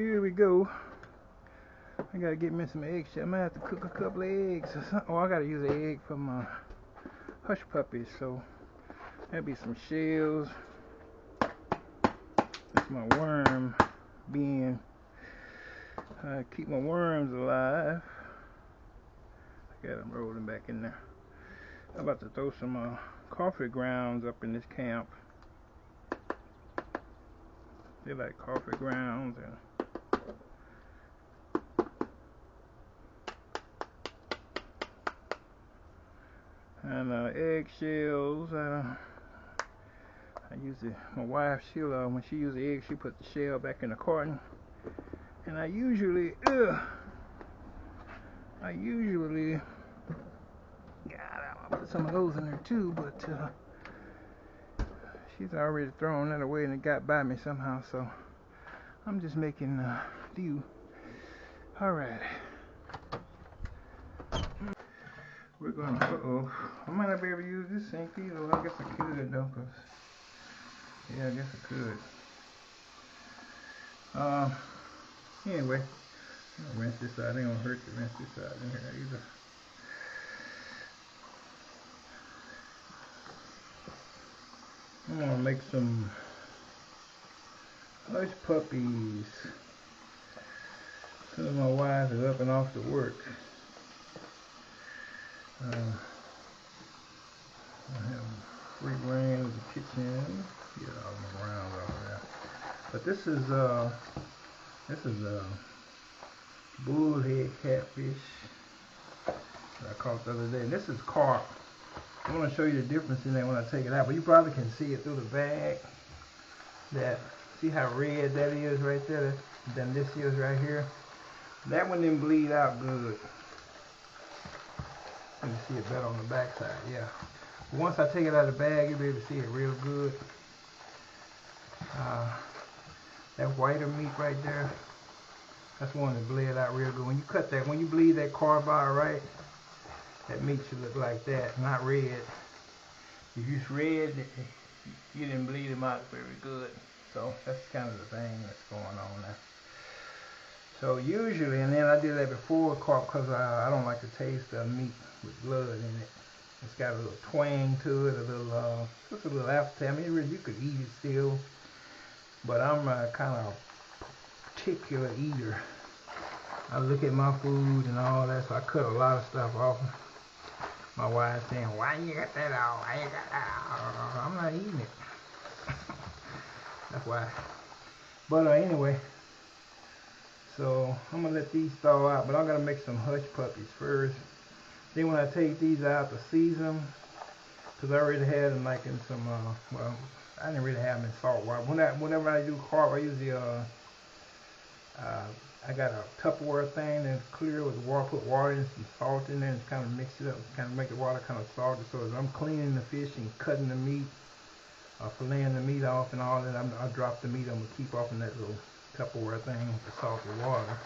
here we go. I gotta get me some eggs. I might have to cook a couple of eggs or something. Oh, I gotta use an egg for my hush puppies. So that'll be some shells. That's my worm bin. Keep my worms alive. I got them rolling back in there. I'm about to throw some coffee grounds up in this camp. They like coffee grounds and eggshells. I use my wife, when she uses eggs, she puts the shell back in the carton. And I usually, God, I'll put some of those in there too, but she's already thrown that away and it got by me somehow, so I'm just making do. Alright. We're gonna, I might not be able to use this sink either. I guess I could though, cause, yeah, I guess I could. Anyway, I'll rinse this out. It ain't gonna hurt to rinse this out in here either. I'm gonna make some hush puppies. As soon as my wife is up and off to work. I have free reign of the kitchen. Get all my grounds over there. But this is bullhead catfish that I caught the other day. And this is carp. I want to show you the difference in that when I take it out, but you probably can see it through the bag. See how red that is right there? Then this is right here. That one didn't bleed out good. You can see it better on the back side, yeah. But once I take it out of the bag, you'll be able to see it real good. That whiter meat right there, that's one that bled out real good. When you cut that, when you bleed that carp out, right, that meat should look like that, not red. If it's red, you didn't bleed them out very good. So that's kind of the thing that's going on there. So usually, and then I did that before carp because I don't like the taste of meat with blood in it. It's got a little twang to it, just a little aftertaste. I mean, really, you could eat it still, but I'm a kind of particular eater. I look at my food and all that, so I cut a lot of stuff off. My wife's saying, "Why you got that off? Why you got that off?" I'm not eating it. That's why. But anyway, so I'm gonna let these thaw out, but I'm gonna make some hush puppies first. Then when I take these out to season them, because I already had them like in some, well, I didn't really have them in salt water. Whenever I do carp, I usually, I got a Tupperware thing that's clear with water, put water and some salt in there and kind of mix it up, kind of make the water kind of salty. So as I'm cleaning the fish and cutting the meat, filleting the meat off and all that, I drop the meat I'm going to keep off in that little Tupperware thing with the salty water.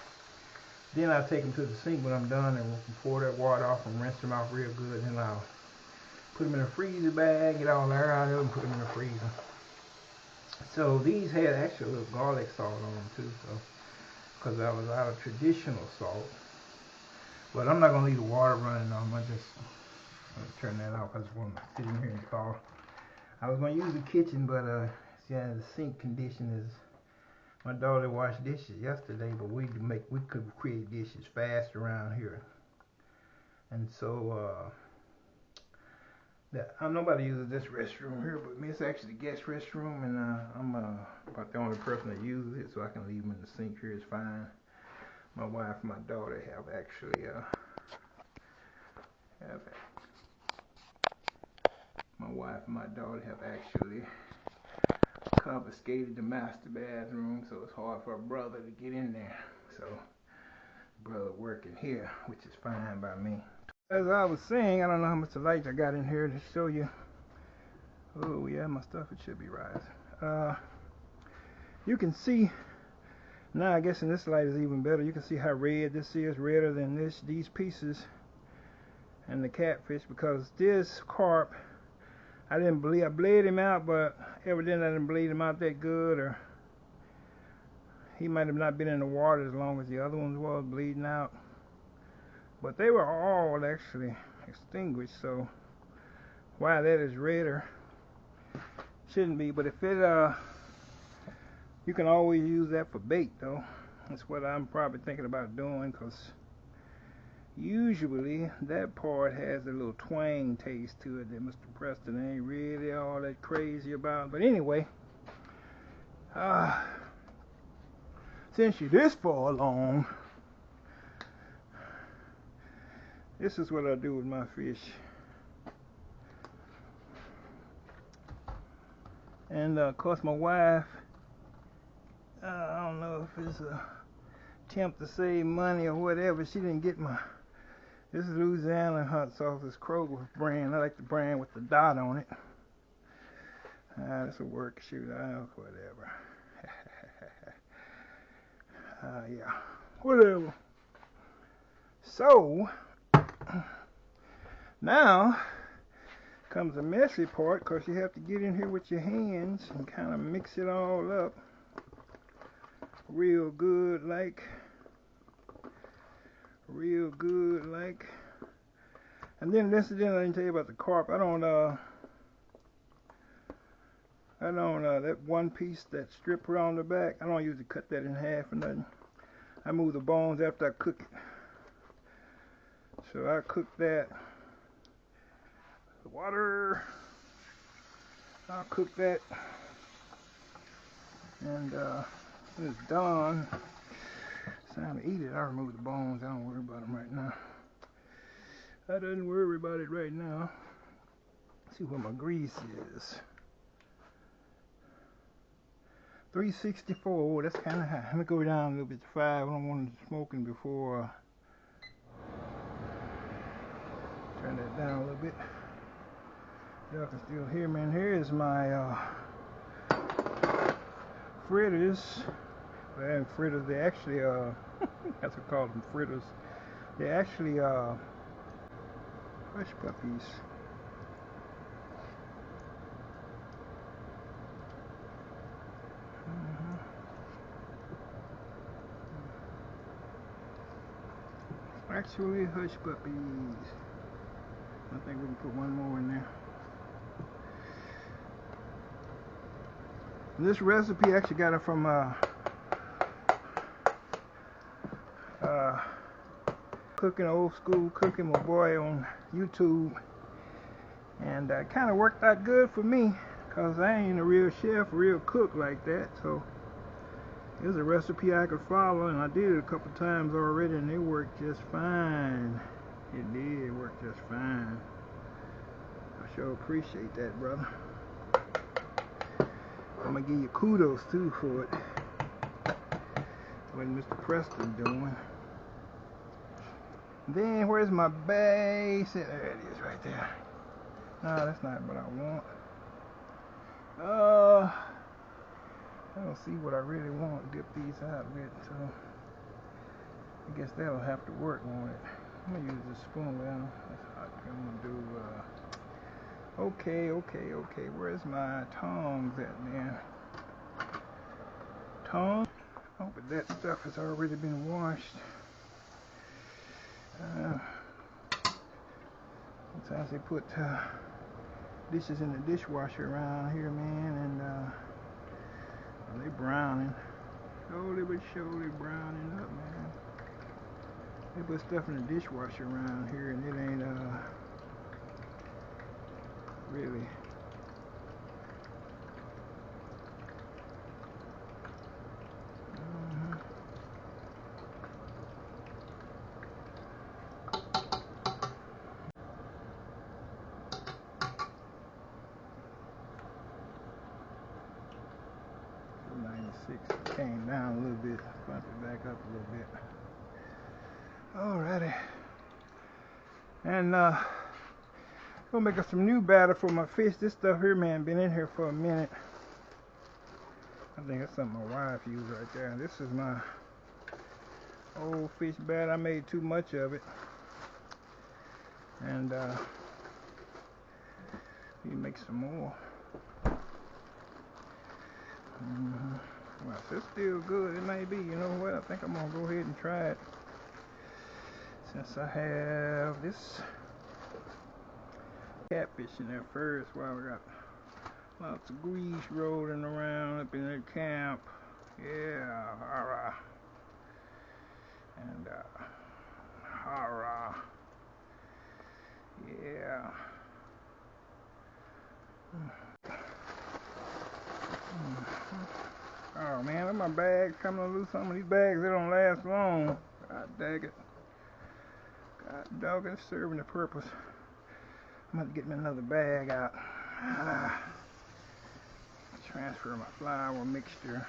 Then I take them to the sink when I'm done and pour that water off and rinse them off real good. Then I'll put them in a freezer bag, get all the air out of them, and put them in the freezer. So these had actually a little garlic salt on them too, so because I was out of traditional salt. But I'm not going to leave the water running on them. I'm going to turn that off. I just want to sit in here and thaw. I was going to use the kitchen, but yeah, the sink condition is. My daughter washed dishes yesterday, but we could create dishes fast around here, and so nobody uses this restroom here but me. It's actually the guest restroom, and I'm about the only person that uses it, so I can leave them in the sink here. It's fine. My wife and my daughter have actually confiscated the master bathroom, so it's hard for a brother to get in there. So brother working here, which is fine by me. As I was saying, I don't know how much light I got in here to show you. Oh yeah, my stuff, it should be rising. You can see now, I guess in this light is even better. You can see how red this is, redder than these pieces and the catfish, because this carp, I bled him out, but evidently I didn't bleed him out that good, or He might have not been in the water as long as the other ones was bleeding out, but they were all actually extinguished. So why that is redder shouldn't be. But if it you can always use that for bait though. That's what I'm probably thinking about doing, because usually that part has a little twang taste to it that Mr. Preston ain't really all that crazy about. But anyway, since you're this far along, this is what I do with my fish. And of course my wife, I don't know if it's a attempt to save money or whatever, she didn't get my, this is Louisiana hot sauce, this Kroger brand. I like the brand with the dot on it. This will work, shoot, whatever. Yeah, whatever. So now comes the messy part, because you have to get in here with your hands and kind of mix it all up real good like, and then incidentally, I didn't tell you about the carp. I don't that one piece, that strip around the back, I don't usually cut that in half or nothing. I move the bones after I cook it. So I cook that. The water, I'll cook that, and when it's done, it's time to eat it. I remove the bones. I don't worry about them right now. I don't worry about it right now. Let's see what my grease is. 364. Oh, that's kind of high. Let me go down a little bit to 5. I don't want it smoking before. Turn that down a little bit. Y'all can still hear me. And here is my fritters. Well, fritters, they actually that's what I call them, fritters. They actually hush puppies. Actually hush puppies. I think we can put one more in there. This recipe, I actually got it from cooking, old school cooking, my boy on YouTube, and it kind of worked out good for me, because I ain't a real chef, a real cook like that. So it was a recipe I could follow, and I did it a couple times already, and it worked just fine. It did work just fine. I sure appreciate that, brother. I'm gonna give you kudos too for it. What Mr. Preston doing. Then where's my base? There it is, right there. No, that's not what I want. I don't see what I really want to dip these out with, so I guess that'll have to work on it. I'm gonna use this spoon. Well, that's hot. I'm gonna do okay. Where's my tongs at, man? Tongs? Oh, but that stuff has already been washed. Sometimes they put dishes in the dishwasher around here, man, and they browning. Slowly but surely browning up, man. They put stuff in the dishwasher around here, and it ain't really. Came down a little bit, bump it back up a little bit. Alrighty. And gonna make up some new batter for my fish. This stuff here, man, been in here for a minute. I think that's something my wife used right there. This is my old fish batter. I made too much of it. And you make some more. Well, it's still good. It may be. You know what? I think I'm gonna go ahead and try it. Since I have this catfish in there first, while we got lots of grease rolling around up in the camp. Yeah, alright. And alright. Yeah. Oh man, look at my bags coming loose. Some of these bags, they don't last long. God dang it. God dog it, it's serving the purpose. I'm going to get me another bag out. Transfer my flour mixture.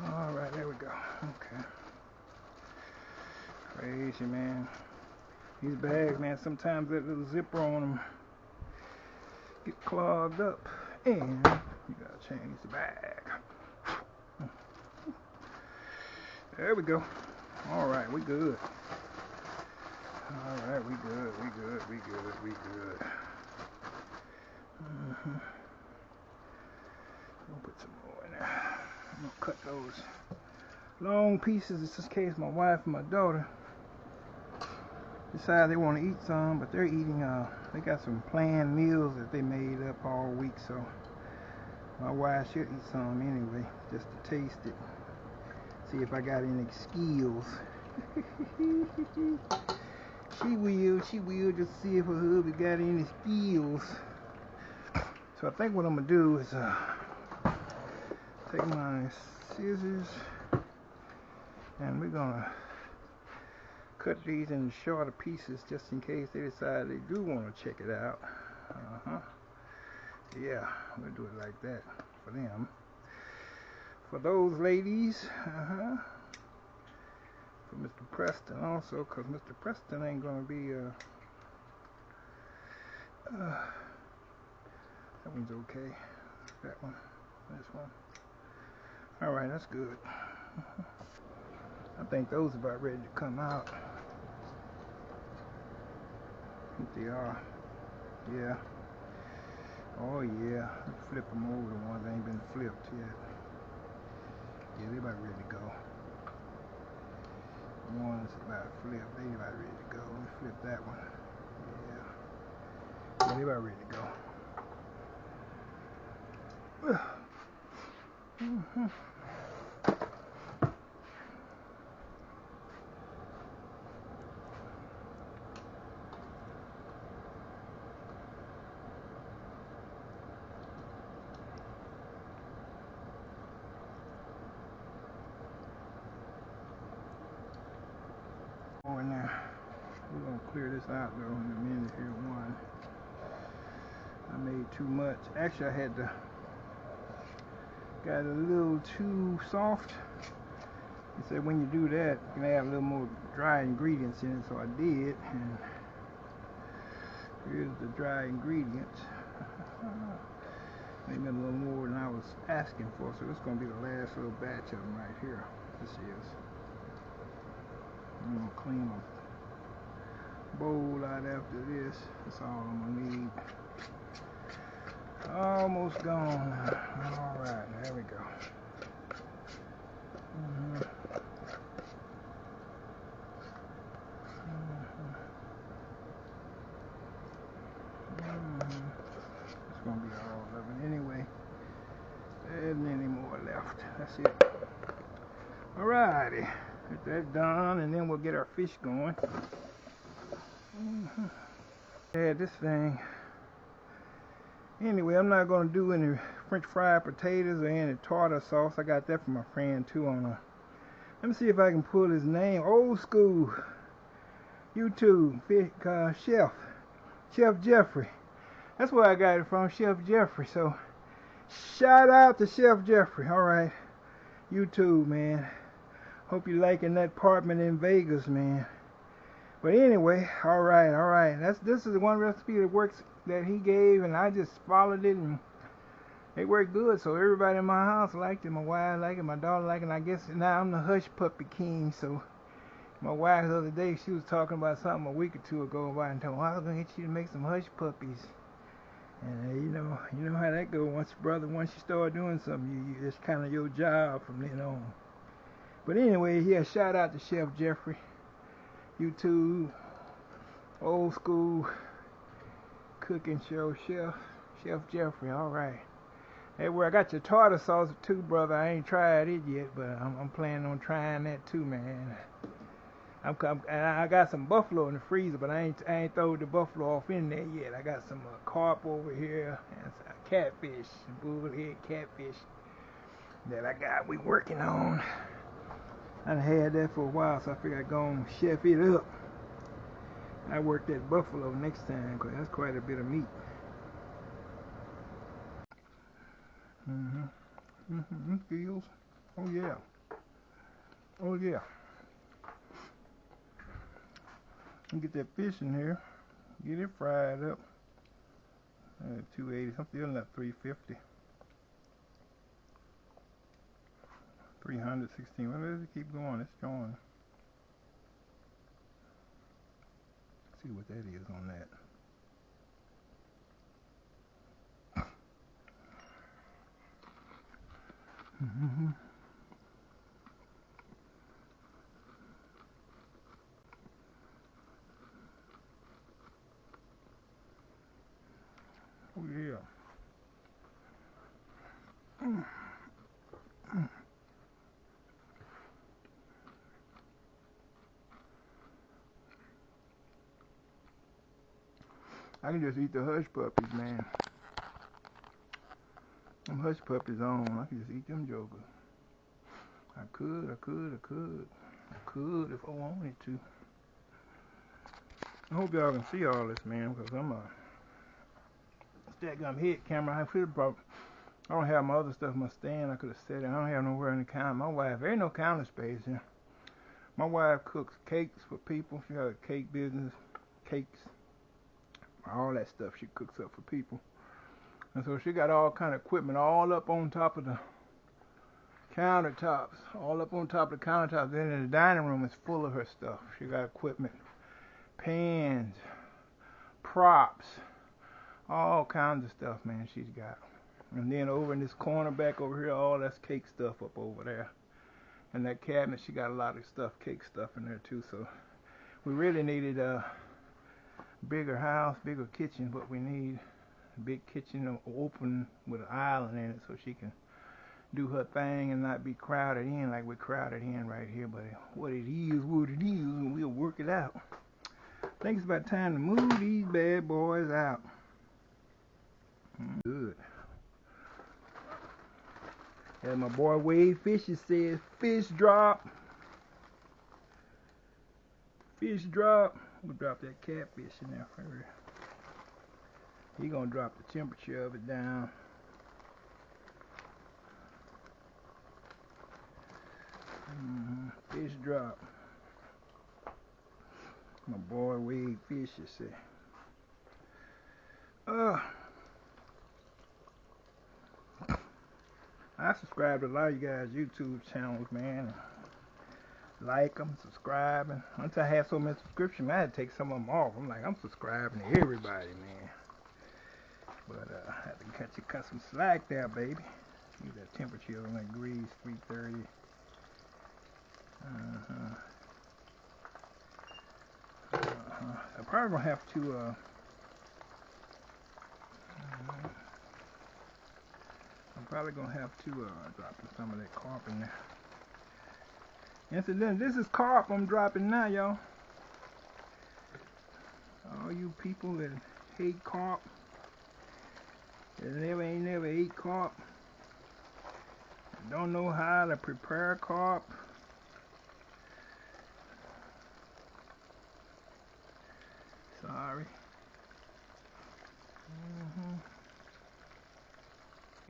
Alright, there we go. Okay. Crazy, man. These bags, man, sometimes that little zipper on them get clogged up. And you gotta change the bag. There we go. Alright, we good. Alright, we good. I'll put some more in there. I'm gonna cut those long pieces just in case my wife and my daughter decide they want to eat some, but they're eating, they got some planned meals that they made up all week, so my wife should eat some anyway, just to taste it. See if I got any skills. She will just see if her hubby got any skills. So I think what I'm gonna do is take my scissors and we're gonna cut these in shorter pieces just in case they decide they do want to check it out. Yeah, we'll do it like that for them. For those ladies, for Mr. Preston also, because Mr. Preston ain't gonna be that one's okay. That one, this one. Alright, that's good. I think those are about ready to come out. I think they are. Yeah. Oh yeah. Let's flip them over, the ones that ain't been flipped yet. Yeah, they about ready to go. The ones about flipped, they about ready to go. Let me flip that one. Yeah. Yeah, they about ready to go. In there. We're gonna clear this out though in a minute here. One, I made too much. Actually, I had got a little too soft. He said when you do that, you can add a little more dry ingredients in it. So I did, and here's the dry ingredients. Maybe a little more than I was asking for. So this is gonna be the last little batch of them right here. This is. I'm gonna clean my bowl out after this. That's all I'm gonna need. Almost gone now. Alright, there we go. It's gonna be all of it anyway. There isn't any more left. That's it. Alrighty. Get that done, and then we'll get our fish going. Add this thing. Anyway, I'm not going to do any French fried potatoes or any tartar sauce. I got that from my friend too on a. Let me see if I can pull his name. Old school YouTube Chef Jeffrey. That's where I got it from, Chef Jeffrey. So shout out to Chef Jeffrey. All right, YouTube, man. Hope you're liking that apartment in Vegas, man. But anyway, all right. This is the one recipe that works that he gave, and I just followed it, and it worked good. So everybody in my house liked it. My wife liked it. My daughter liked it. And I guess now I'm the hush puppy king. So My wife the other day, she was talking about something a week or two ago about and told me, I was gonna get you to make some hush puppies. And you know how that goes. Once you start doing something, it's kind of your job from then on. But anyway, yeah, shout out to Chef Jeffrey, YouTube, old school cooking show, Chef Jeffrey. All right. Hey, well, I got your tartar sauce too, brother. I ain't tried it yet, but I'm planning on trying that too, man. And I got some buffalo in the freezer, but I ain't thrown the buffalo off in there yet. I got some carp over here and some catfish, bullhead catfish that we working on. I had that for a while, so I figured I'd go and chef it up. I work that buffalo next time, because that's quite a bit of meat. Skillz. Oh yeah. Oh yeah. Get that fish in here. Get it fried up. 280. I'm feeling that 350. 316. Well, let's keep going. It's going. See what that is on that. Oh yeah. I can just eat the hush puppies, man. Them hush puppies on. I can just eat them jokers. I could if I wanted to. I hope y'all can see all this, man, because I'm stacked up head camera. I feel probably I don't have my other stuff in my stand. I could have said it. I don't have nowhere in the counter. My wife, there ain't no counter space here. My wife cooks cakes for people. She got a cake business, cakes, all that stuff she cooks up for people. And so she got all kind of equipment all up on top of the countertops. Then in the dining room is full of her stuff. She got equipment, pans, props, all kinds of stuff, man, she's got. And then over in this corner back over here, all that's cake stuff up over there. And that cabinet, she got a lot of stuff, cake stuff in there too. So we really needed a bigger house, bigger kitchen, but we need a big kitchen open with an island in it so she can do her thing and not be crowded in like we're crowded in right here. But what it is, and we'll work it out. I think it's about time to move these bad boys out. Good. As my boy Wade Fisher says, fish drop. Fish drop. We'll drop that catfish in there first. He gonna drop the temperature of it down. Fish drop. My boy Wade Fisher said. I subscribe to a lot of you guys' YouTube channels, man. Like them, subscribing. Once I had so many subscriptions, I had to take some of them off. I'm like, I'm subscribing to everybody, man. But I had to cut some slack there, baby. See that temperature on that grease, 330. I'm probably gonna have to. I'm probably gonna have to drop some of that carp in there. Incidentally, this is carp I'm dropping now, y'all. All you people that hate carp, that ain't never ate carp, don't know how to prepare carp. Sorry.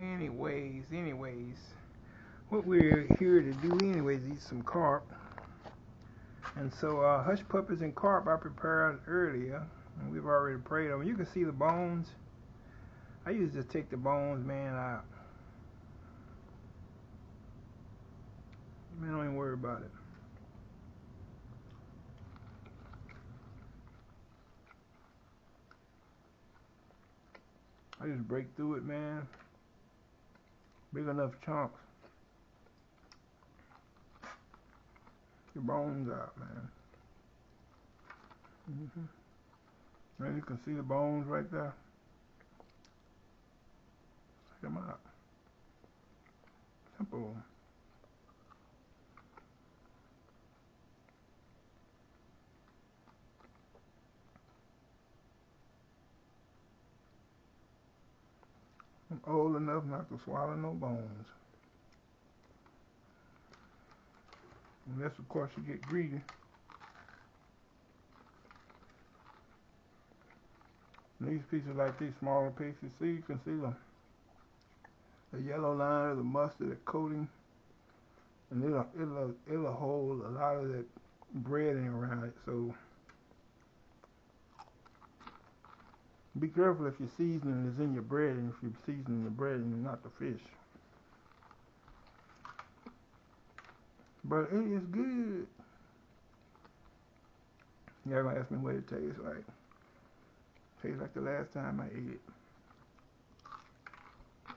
Anyways, what we're here to do anyways, eat some carp. And so hush puppies and carp I prepared earlier, and we've already prayed them. You can see the bones. I usually just take the bones, man, out. Man, don't even worry about it. I just break through it, man. Big enough chunks. Your bones out, man. And you can see the bones right there. Check them out. Simple. I'm old enough not to swallow no bones. Unless, of course, you get greedy. And these pieces, like these smaller pieces, see, you can see the yellow line of the mustard coating, and it'll hold a lot of that breading around it. So be careful if your seasoning is in your bread, and if you're seasoning the bread and not the fish. But it is good. Y'all gonna ask me what it tastes like. Tastes like the last time I ate it.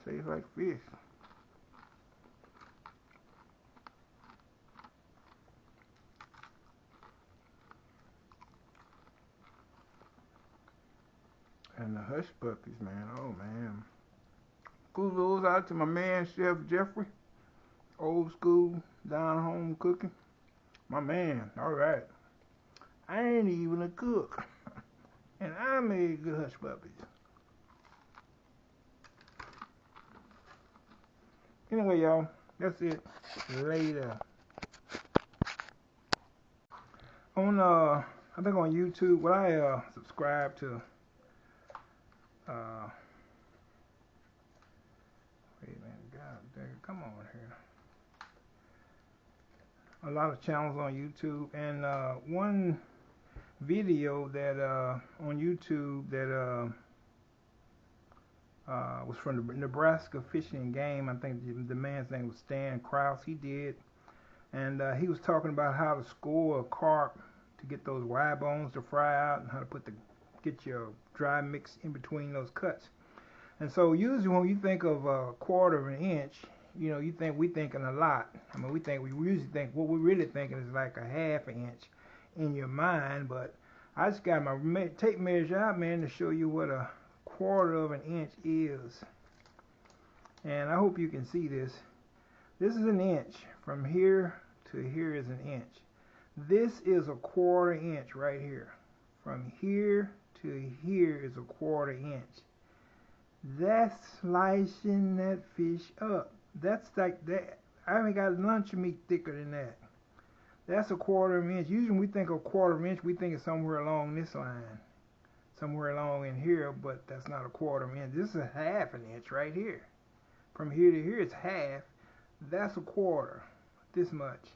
Tastes like fish. And the hush puppies, man. Oh, man. Kudos out to my man, Chef Jeffrey. Old school, down home cooking. My man. All right. I ain't even a cook. And I made good hush puppies. Anyway, y'all. That's it. Later. On, I think on YouTube, what I subscribe to, wait a minute, God dang, come on here. A lot of channels on YouTube, and one video that on YouTube that was from the Nebraska Fish and Game. I think the man's name was Stan Krause. He did, and he was talking about how to score a carp to get those wide bones to fry out, and how to get your dry mix in between those cuts. And so usually when you think of a quarter of an inch, you know, we thinking a lot. I mean, we usually think what we're really thinking is like a half an inch in your mind. But I just got my tape measure out, man, to show you what a quarter of an inch is. And I hope you can see this. This is an inch. From here to here is an inch. This is a quarter inch right here. From here to here is a quarter inch. That's slicing that fish up. That's like that. I haven't got lunch meat thicker than that. That's a quarter of an inch. Usually when we think of a quarter of an inch, we think it's somewhere along this line. Somewhere along in here, but that's not a quarter of an inch. This is a half an inch right here. From here to here is half. That's a quarter. This much.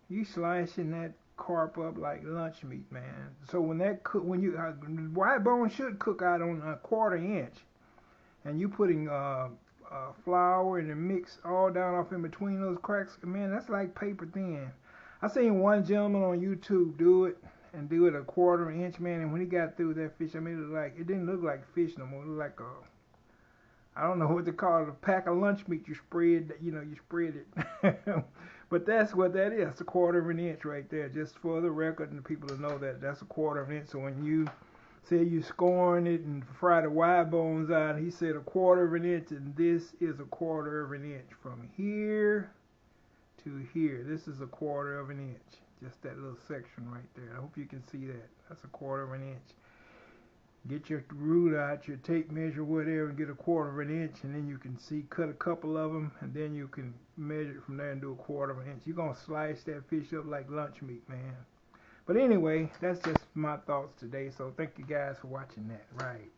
You slicing that carp up like lunch meat, man. So when wide bone should cook out on a quarter inch, and you putting flour and the mix all down off in between those cracks, man, that's like paper thin. I seen one gentleman on YouTube do it a quarter inch, man, and when he got through that fish, I mean, it didn't look like fish no more. It looked like I don't know what they call it, a pack of lunch meat. You spread it. But that's what that is. It's a quarter of an inch right there, just for the record and the people to know that that's a quarter of an inch. So when you say you scoring it and fry the wide bones out, he said a quarter of an inch, and this is a quarter of an inch from here to here. This is a quarter of an inch. Just that little section right there. I hope you can see that. That's a quarter of an inch. Get your ruler out, your tape measure, whatever, and get a quarter of an inch, and then you can see, cut a couple of them, and then you can measure it from there and do a quarter of an inch. You're going to slice that fish up like lunch meat, man. But anyway, that's just my thoughts today, so thank you guys for watching that. Right.